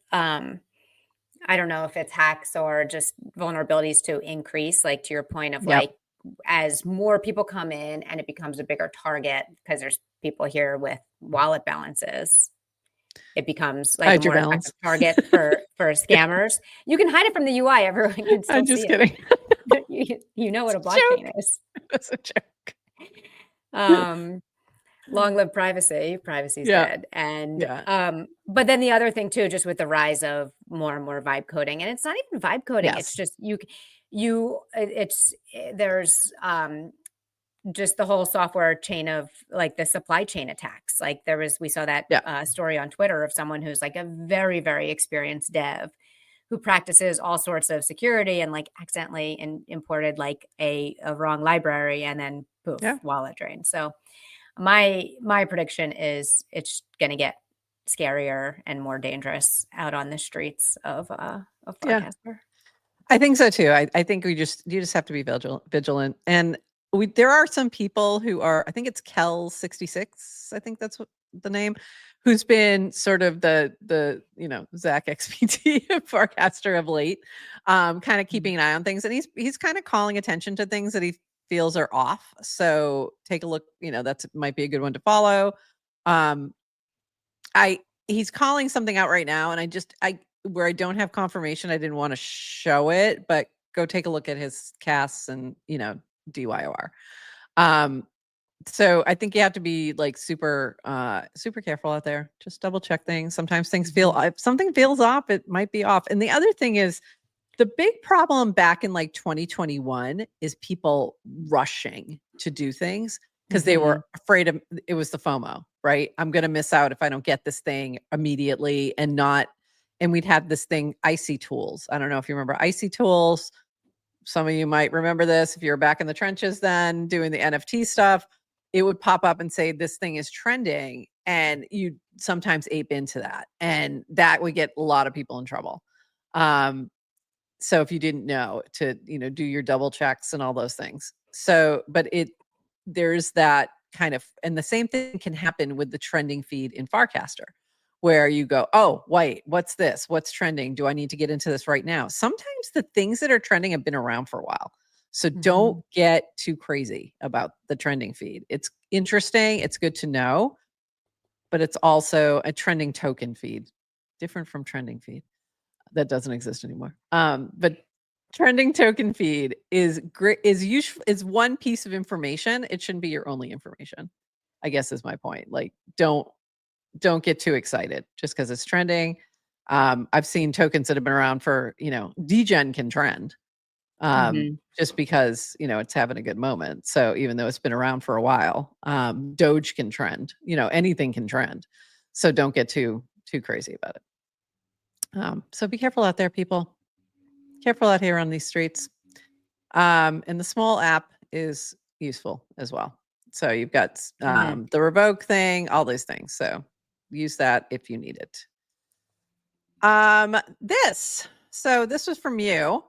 I don't know if it's hacks or just vulnerabilities to increase, like to your point of Yep. like, as more people come in and it becomes a bigger target because there's people here with wallet balances, it becomes like a Hide your more effective balance. target for scammers. You can hide it from the UI. Everyone can still I'm see just it. kidding. You know what a It's a joke. blockchain is. It's a joke. Um, long live privacy. Privacy's Yeah. dead. And Yeah. but then the other thing too, just with the rise of more and more vibe coding, and it's not even vibe coding. It's Yes. just there's just the whole software chain of like the supply chain attacks. Like we saw that Yeah. story on Twitter of someone who's like a very, very experienced dev who practices all sorts of security and like accidentally imported like a wrong library and then poof, Yeah. wallet drain. So my prediction is it's going to get scarier and more dangerous out on the streets of Yeah. Farcaster. I think so too. I think you just have to be vigilant. And there are some people who are, I think it's Kel66, I think that's what the name, who's been sort of the Zach XPT of Farcaster of late, kind of keeping an eye on things. And he's kind of calling attention to things that he feels are off. So take a look, that might be a good one to follow. He's calling something out right now, and where I don't have confirmation, I didn't want to show it, but go take a look at his casts and DYOR. So I think you have to be like super careful out there. Just double check things. Sometimes things if something feels off, it might be off. And the other thing is, the big problem back in like 2021 is people rushing to do things because they were afraid of it. Was the FOMO, right? I'm going to miss out if I don't get this thing immediately and we'd have this thing, icy tools. I don't know if you remember icy tools. Some of you might remember this if you're back in the trenches then doing the NFT stuff. It would pop up and say this thing is trending, and you sometimes ape into that, and that would get a lot of people in trouble. So if you didn't know to, do your double checks and all those things. So, but there's that kind of, and the same thing can happen with the trending feed in Farcaster, where you go, oh, wait, what's this? What's trending? Do I need to get into this right now? Sometimes the things that are trending have been around for a while. So don't get too crazy about the trending feed. It's interesting. It's good to know, but it's also a trending token feed, different from trending feed. That doesn't exist anymore. But trending token feed is great, is one piece of information. It shouldn't be your only information, I guess is my point. Like, don't get too excited just because it's trending. I've seen tokens that have been around for, degen can trend just because, it's having a good moment. So even though it's been around for a while, Doge can trend, anything can trend. So don't get too crazy about it. So be careful out there, people. Careful out here on these streets. And the small app is useful as well. So you've got the revoke thing, all these things. So use that if you need it. This was from you.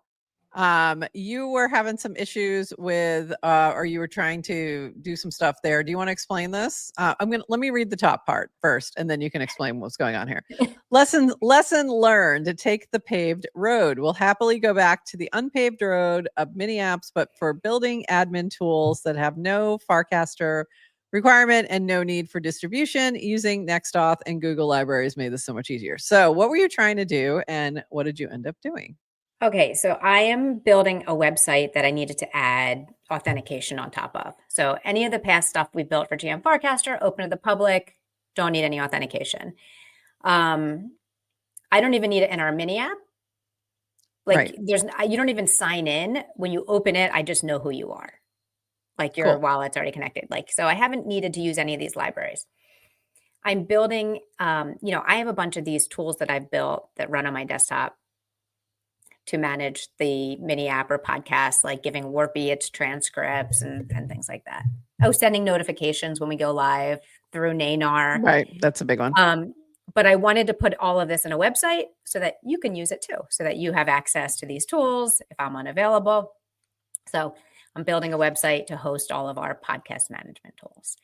You were having some issues with, or you were trying to do some stuff there. Do you want to explain this? Let me read the top part first, and then you can explain what's going on here. Lesson learned: to take the paved road. We'll happily go back to the unpaved road of mini apps, but for building admin tools that have no Farcaster requirement and no need for distribution, using Nextauth and Google libraries made this so much easier. So what were you trying to do, and what did you end up doing? Okay, so I am building a website that I needed to add authentication on top of. So any of the past stuff we built for GM Farcaster, open to the public, don't need any authentication. I don't even need it in our mini app. Like you don't even sign in. When you open it, I just know who you are. Like your wallet's already connected. Like, so I haven't needed to use any of these libraries. I'm building, I have a bunch of these tools that I've built that run on my desktop to manage the mini app or podcast, like giving Warpy its transcripts and things like that. Oh, sending notifications when we go live through Nanar. Right. That's a big one. But I wanted to put all of this in a website so that you can use it too, so that you have access to these tools if I'm unavailable. So I'm building a website to host all of our podcast management tools.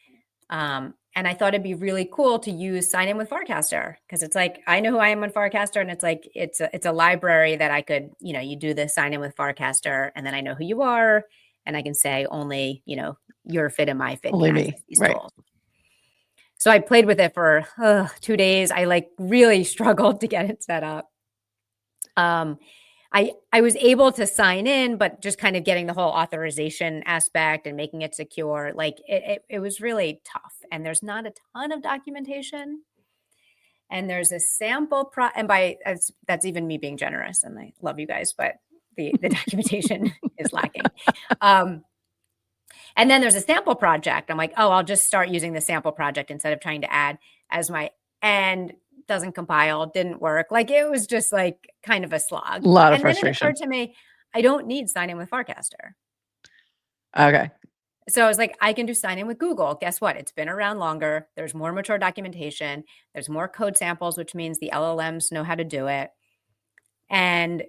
And I thought it'd be really cool to use sign in with Farcaster, because it's like, I know who I am on Farcaster, and it's like, it's a library that I could, you do the sign in with Farcaster, and then I know who you are, and I can say only, your fit and my fit Only can me. access these Right. tools. So I played with it for 2 days. I like really struggled to get it set up. I was able to sign in, but just kind of getting the whole authorization aspect and making it secure, like it was really tough. And there's not a ton of documentation. And there's a sample and that's even me being generous. And I love you guys, but the documentation is lacking. And then there's a sample project. I'm like, oh, I'll just start using the sample project instead of trying to add as my, and doesn't compile, didn't work. Like, it was just like kind of a slog. A lot of And then it frustration. occurred to me, I don't need sign in with Farcaster. Okay. So I was like, I can do sign in with Google. Guess what? It's been around longer. There's more mature documentation. There's more code samples, which means the LLMs know how to do it. And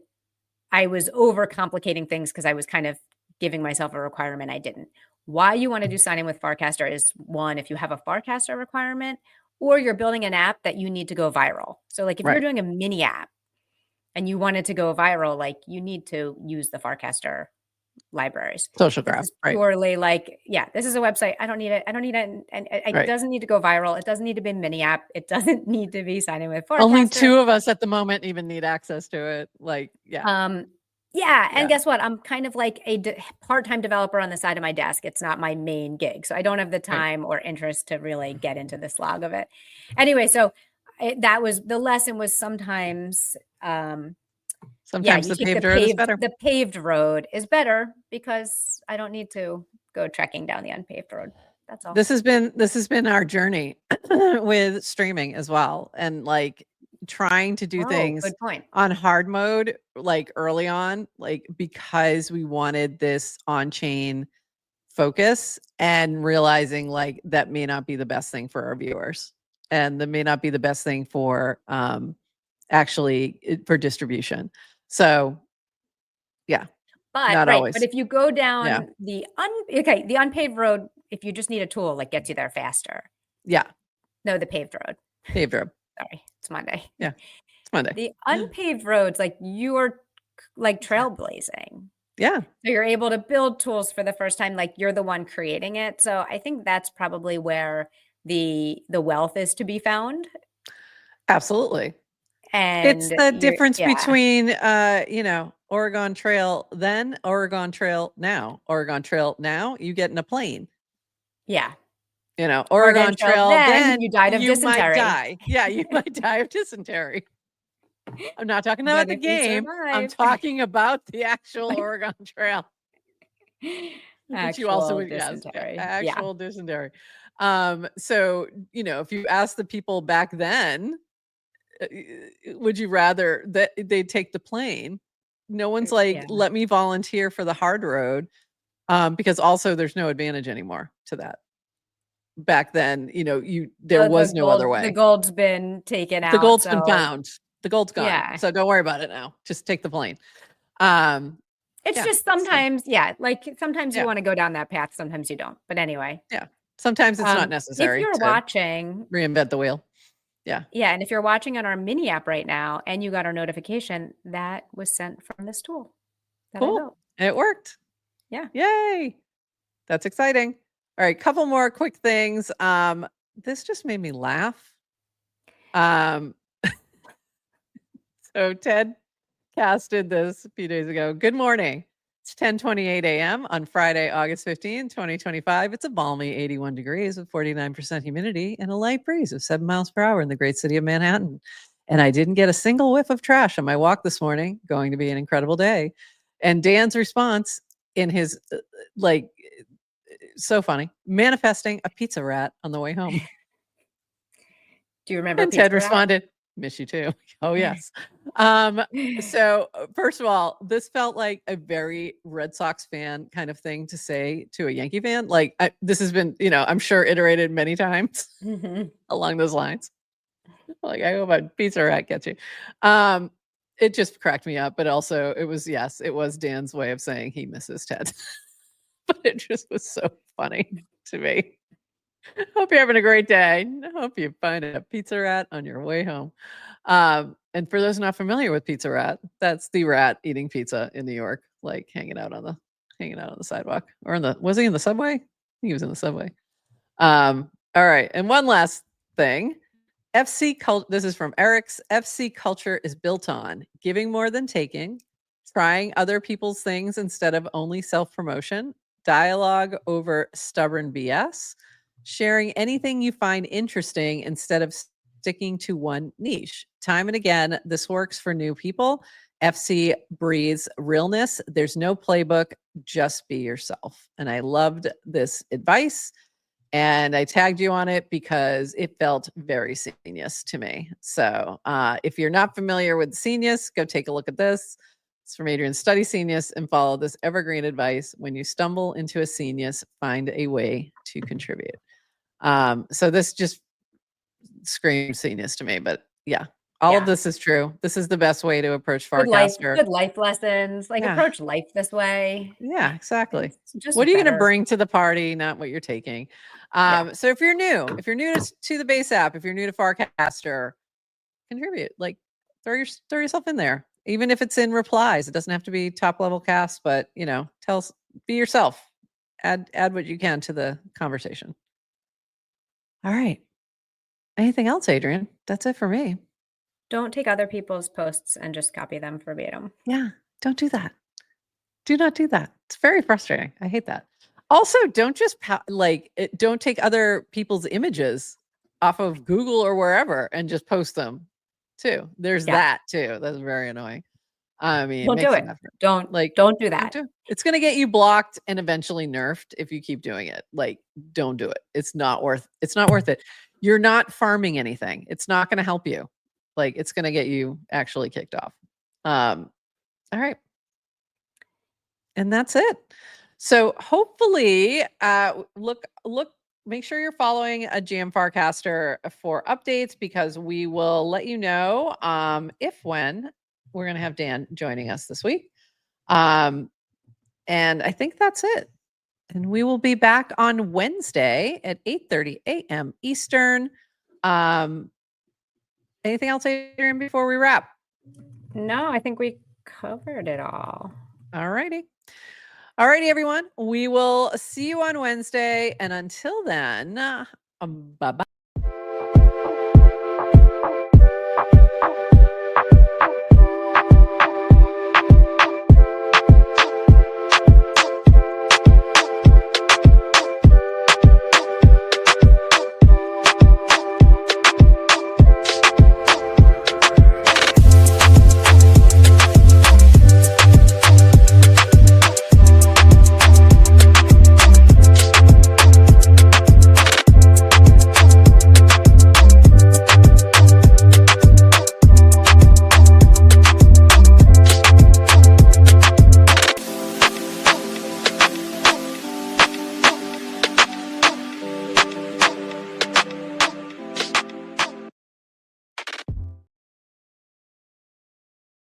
I was overcomplicating things because I was kind of giving myself a requirement I didn't. Why you want to do sign in with Farcaster is, one, if you have a Farcaster requirement, or you're building an app that you need to go viral. So like if you're doing a mini app and you want it to go viral, like you need to use the Farcaster libraries. Social This graph. is Right. purely like, yeah, this is a website. I don't need it. I don't need it. And it doesn't need to go viral. It doesn't need to be a mini app. It doesn't need to be sign in with Farcaster. Only 2 of us at the moment even need access to it. Like, yeah. Yeah. And guess what? I'm kind of like a part-time developer on the side of my desk. It's not my main gig. So I don't have the time or interest to really get into the slog of it. Anyway, so that was, the lesson was sometimes, Sometimes the paved road is better. The paved road is better because I don't need to go trekking down the unpaved road. That's all. This has been our journey with streaming as well. And like trying to do things good point. on hard mode, like early on, like because we wanted this on-chain focus, and realizing like that may not be the best thing for our viewers, and that may not be the best thing for actually for distribution. So yeah. But not always. But if you go down the unpaved road, if you just need a tool, like gets you there faster. Yeah. No, the paved road. Paved road. Sorry, it's Monday. Yeah, it's Monday. The unpaved roads, like you're like trailblazing. Yeah. So you're able to build tools for the first time, like you're the one creating it. So I think that's probably where the wealth is to be found. Absolutely. And it's the difference between Oregon Trail then, Oregon Trail now. Oregon Trail now, you get in a plane. Yeah. Oregon Trail then you died of dysentery. Might die. Yeah, you might die of dysentery. I'm not talking about the game. I'm talking about the actual Oregon Trail. But you also would dysentery. Actual dysentery. So, if you ask the people back then, would you rather that they take the plane? No one's like, let me volunteer for the hard road, because also there's no advantage anymore to that. Back then, there was no other way. The gold's been taken out. The gold's been found. The gold's gone. Yeah. So don't worry about it now. Just take the plane. It's just sometimes, sometimes you want to go down that path. Sometimes you don't. But anyway. Yeah. Sometimes it's not necessary. If you're watching, reinvent the wheel. Yeah. Yeah. And if you're watching on our mini app right now and you got our notification, that was sent from this tool. Cool. It worked. Yeah. Yay. That's exciting. All right. Couple more quick things. This just made me laugh. So Ted casted this a few days ago. Good morning. It's 10:28 a.m. on Friday, August 15, 2025. It's a balmy 81 degrees with 49% humidity and a light breeze of 7 miles per hour in the great city of Manhattan. And I didn't get a single whiff of trash on my walk this morning. Going to be an incredible day. And Dan's response in his, so funny, manifesting a pizza rat on the way home. Do you remember? And Ted responded, miss you too. Oh, yes. So first of all, this felt like a very Red Sox fan kind of thing to say to a Yankee fan. Like this has been, I'm sure iterated many times along those lines. Like, I hope a pizza rat gets you. It just cracked me up, but also it was Dan's way of saying he misses Ted. But it just was so funny to me. Hope you're having a great day. Hope you find a pizza rat on your way home. And for those not familiar with Pizza Rat, that's the rat eating pizza in New York, like hanging out on the sidewalk, or was he in the subway? He was in the subway. All right. And one last thing. This is from Eric's. FC culture is built on giving more than taking, trying other people's things instead of only self-promotion, dialogue over stubborn BS, sharing anything you find interesting instead of sticking to one niche. Time and again, this works for new people. FC breathes realness. There's no playbook, just be yourself. And I loved this advice. And I tagged you on it because it felt very Scenius to me. So if you're not familiar with Scenius, go take a look at this. It's from Adrian. Study Scenius and follow this evergreen advice. When you stumble into a Scenius, find a way to contribute. So this just screams Scenius to me, but yeah. All of this is true. This is the best way to approach Farcaster. Good life lessons. Like approach life this way. Yeah, exactly. Just what are you going to bring to the party, not what you're taking? So if you're new to the base app, if you're new to Farcaster, contribute. Like throw yourself in there. Even if it's in replies, it doesn't have to be top level cast, but be yourself. Add what you can to the conversation. All right. Anything else, Adrian? That's it for me. Don't take other people's posts and just copy them verbatim. Yeah, don't do that. Do not do that. It's very frustrating. I hate that. Also, don't just don't take other people's images off of Google or wherever and just post them too. There's that too. That's very annoying. I mean, don't do it. Don't do that. It's going to get you blocked and eventually nerfed if you keep doing it. Like, don't do it. It's not worth it. You're not farming anything. It's not going to help you. Like, it's going to get you actually kicked off. All right. And that's it. So hopefully, make sure you're following a GM Farcaster for updates, because we will let you know when we're going to have Dan joining us this week. And I think that's it. And we will be back on Wednesday at 8:30 a.m. Eastern. Anything else, Adrian, before we wrap? No, I think we covered it all. All righty. All righty, everyone. We will see you on Wednesday. And until then, bye-bye.